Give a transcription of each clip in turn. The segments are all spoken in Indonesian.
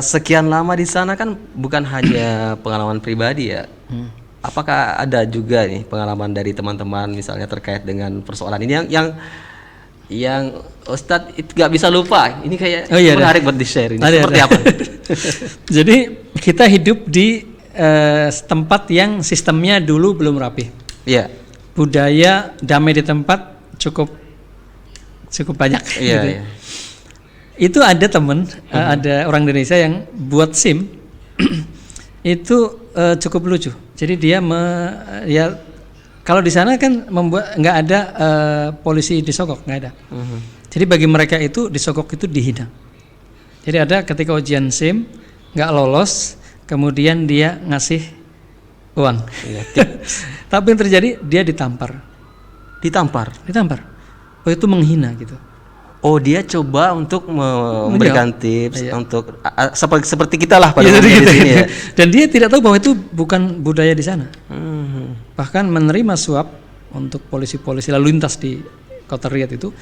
sekian lama di sana kan bukan hanya pengalaman pribadi ya. Apakah ada juga nih pengalaman dari teman-teman misalnya terkait dengan persoalan ini yang Ustadz itu nggak bisa lupa? Ini kayak menarik buat di-share ini. Seperti apa? Jadi kita hidup di tempat yang sistemnya dulu belum rapi. Iya. Budaya damai di tempat cukup banyak. Iya. Gitu. Itu ada temen, ada orang Indonesia yang buat SIM itu cukup lucu. Jadi dia kalau di sana kan nggak ada polisi disogok, nggak ada. Jadi bagi mereka itu disogok itu dihina. Jadi ada ketika ujian SIM nggak lolos, kemudian dia ngasih uang. Tapi yang terjadi dia ditampar. Oh itu menghina gitu. Oh dia coba untuk memberikan tips untuk seperti kita lah pada di sini ya. Dan dia tidak tahu bahwa itu bukan budaya di sana. Bahkan menerima suap untuk polisi-polisi lalu lintas di kota Riyadh itu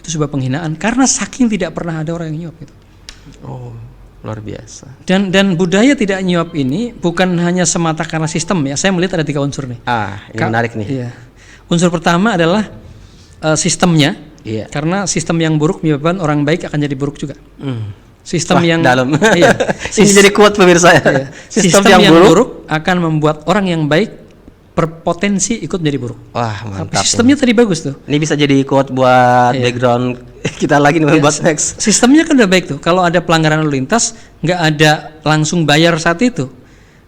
sebuah penghinaan karena saking tidak pernah ada orang yang nyuap gitu. Oh luar biasa. Dan budaya tidak nyuap ini bukan hanya semata karena sistem ya. Saya melihat ada 3 unsur nih. Ini menarik nih. Iya. Unsur pertama adalah sistemnya. Iya. Karena sistem yang buruk menyebabkan orang baik akan jadi buruk juga. Sistem yang dalam. Iya. Ini jadi kuat pemirsa ya. Iya. Sistem yang buruk akan membuat orang yang baik berpotensi ikut menjadi buruk. Wah mantap. Tapi sistemnya tadi bagus tuh. Ini bisa jadi quote buat background kita lagi nih buat next. Sistemnya kan udah baik tuh. Kalau ada pelanggaran lalu lintas, nggak ada langsung bayar saat itu.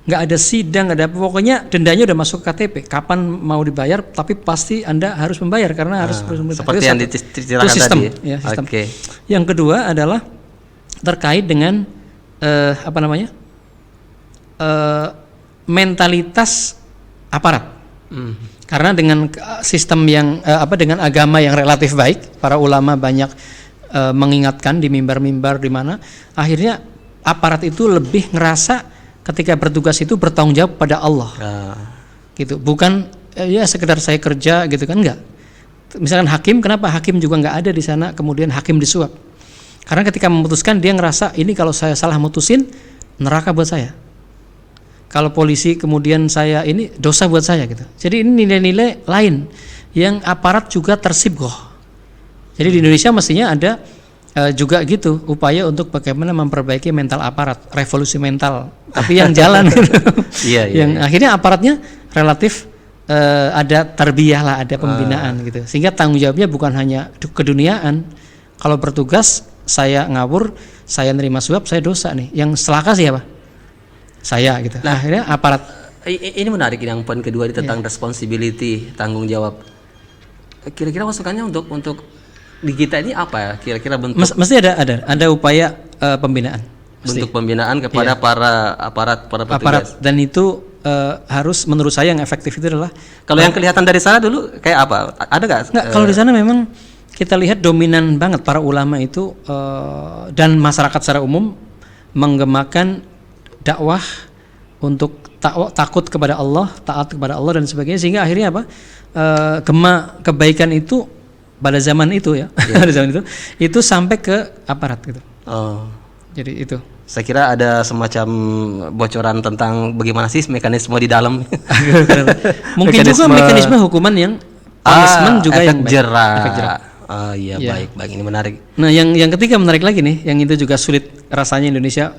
Nggak ada sidang, nggak ada pokoknya dendanya udah masuk ke KTP. Kapan mau dibayar? Tapi pasti Anda harus membayar karena harus seperti yang diceritakan sistem, tadi. Ya, sistem. Okay. Yang kedua adalah terkait dengan mentalitas aparat. Karena dengan sistem yang dengan agama yang relatif baik, para ulama banyak mengingatkan di mimbar-mimbar di mana akhirnya aparat itu lebih ngerasa ketika bertugas itu bertanggung jawab pada Allah. Gitu. Bukan ya sekedar saya kerja gitu kan, enggak. Misalkan hakim, kenapa hakim juga enggak ada di sana kemudian hakim disuap? Karena ketika memutuskan dia ngerasa ini kalau saya salah mutusin neraka buat saya. Kalau polisi kemudian saya ini dosa buat saya gitu. Jadi ini nilai-nilai lain yang aparat juga tersibgoh. Jadi di Indonesia mestinya ada juga gitu upaya untuk bagaimana memperbaiki mental aparat, revolusi mental. Tapi yang jalan gitu. Yang akhirnya aparatnya relatif ada tarbiyah lah, ada pembinaan gitu. Sehingga tanggung jawabnya bukan hanya keduniaan. Kalau bertugas saya ngawur, saya nerima suap, saya dosa nih. Yang celaka siapa? Saya gitu. Nah, akhirnya aparat. Ini menarik yang poin kedua tentang responsibility, tanggung jawab. Kira-kira masukannya untuk di kita ini apa ya? Kira-kira bentuk mesti ada upaya pembinaan. Bentuk pembinaan kepada para petugas. Dan itu harus menurut saya yang efektif itu adalah kalau yang kelihatan dari sana dulu kayak apa? Ada nggak? Kalau di sana memang kita lihat dominan banget para ulama itu dan masyarakat secara umum menggemakan dakwah untuk takut kepada Allah, taat kepada Allah dan sebagainya, sehingga akhirnya apa? Gema kebaikan itu pada zaman itu ya, pada zaman itu sampai ke aparat gitu. Jadi itu. Saya kira ada semacam bocoran tentang bagaimana sih mekanisme di dalam. Mungkin juga mekanisme hukuman yang punishment juga yang baik. Efek jerak. Baik ini menarik. Nah, yang ketiga menarik lagi nih, yang itu juga sulit rasanya Indonesia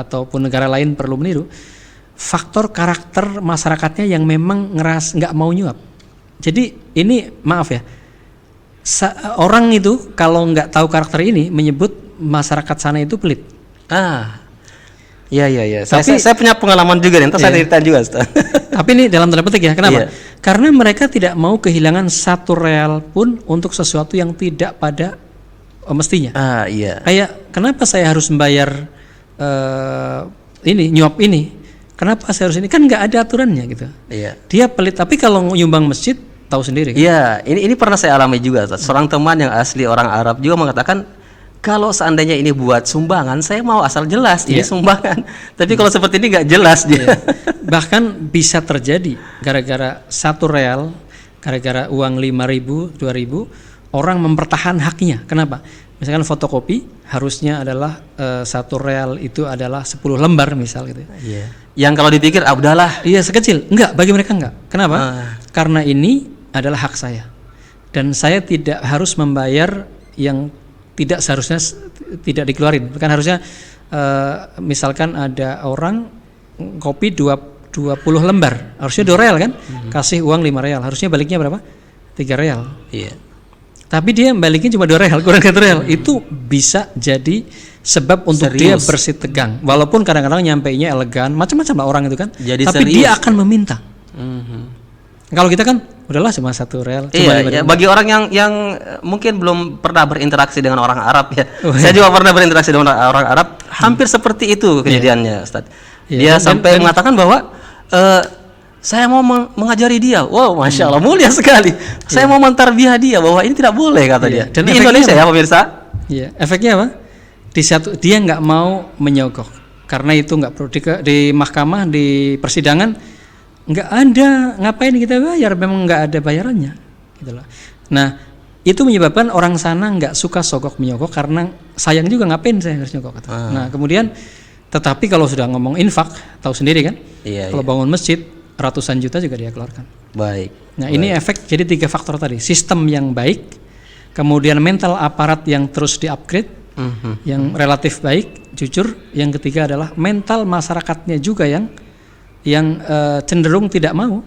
ataupun negara lain perlu meniru. Faktor karakter masyarakatnya yang memang nggak mau nyuap. Jadi ini maaf ya. Orang itu kalau nggak tahu karakter ini menyebut masyarakat sana itu pelit. Iya. Saya punya pengalaman juga nih. Saya ceritain juga. Tapi ini dalam tanda petik ya. Kenapa? Karena mereka tidak mau kehilangan satu real pun untuk sesuatu yang tidak pada mestinya. Kayak kenapa saya harus membayar nyuap ini? Kenapa saya harus ini? Kan nggak ada aturannya gitu. Dia pelit. Tapi kalau nyumbang masjid tahu sendiri. Iya, ini pernah saya alami juga. Seorang teman yang asli orang Arab juga mengatakan, kalau seandainya ini buat sumbangan, saya mau asal jelas ini sumbangan. Tapi kalau seperti ini nggak jelas dia. Bahkan bisa terjadi gara-gara satu real, gara-gara uang 5.000, 2.000, orang mempertahan haknya. Kenapa? Misalkan fotokopi harusnya adalah 1 real itu adalah 10 lembar misal gitu. Iya. Yang kalau dipikir udahlah. Iya sekecil. Enggak, bagi mereka enggak. Kenapa? Karena ini adalah hak saya. Dan saya tidak harus membayar yang tidak seharusnya tidak dikeluarin. Kan harusnya misalkan ada orang kopi 20 lembar, harusnya 2 real kan? Kasih uang 5 real, harusnya baliknya berapa? 3 real. Iya. Tapi dia balikin cuma 2 real, kurang 1 real. Itu bisa jadi sebab untuk dia bersih tegang. Walaupun kadang-kadang nyampainya elegan, macam-macam lah orang itu kan. Jadi tapi serius. dia akan meminta. Kalau kita kan udahlah cuma 1 real. Iya, bagi orang yang mungkin belum pernah berinteraksi dengan orang Arab ya. Saya juga pernah berinteraksi dengan orang Arab, hampir seperti itu kejadiannya, Ustaz. Dia sampai mengatakan bahwa saya mau mengajari dia. Wow, masya Allah, mulia sekali. Saya mau mentarbiah dia bahwa ini tidak boleh kata dia. Dan di Indonesia ya pemirsa. Iya, efeknya apa? Dia nggak mau menyogok karena itu nggak perlu di mahkamah, di persidangan nggak ada, ngapain kita bayar, memang nggak ada bayarannya gitu loh. Nah itu menyebabkan orang sana nggak suka sogok menyogok karena sayang juga, ngapain saya harus nyogok. Nah kemudian tetapi kalau sudah ngomong infak, tahu sendiri kan, kalau bangun masjid ratusan juta juga dia keluarkan. Baik. Nah ini efek, jadi 3 faktor tadi, sistem yang baik, kemudian mental aparat yang terus di-upgrade, yang relatif baik, jujur, yang ketiga adalah mental masyarakatnya juga yang cenderung tidak mau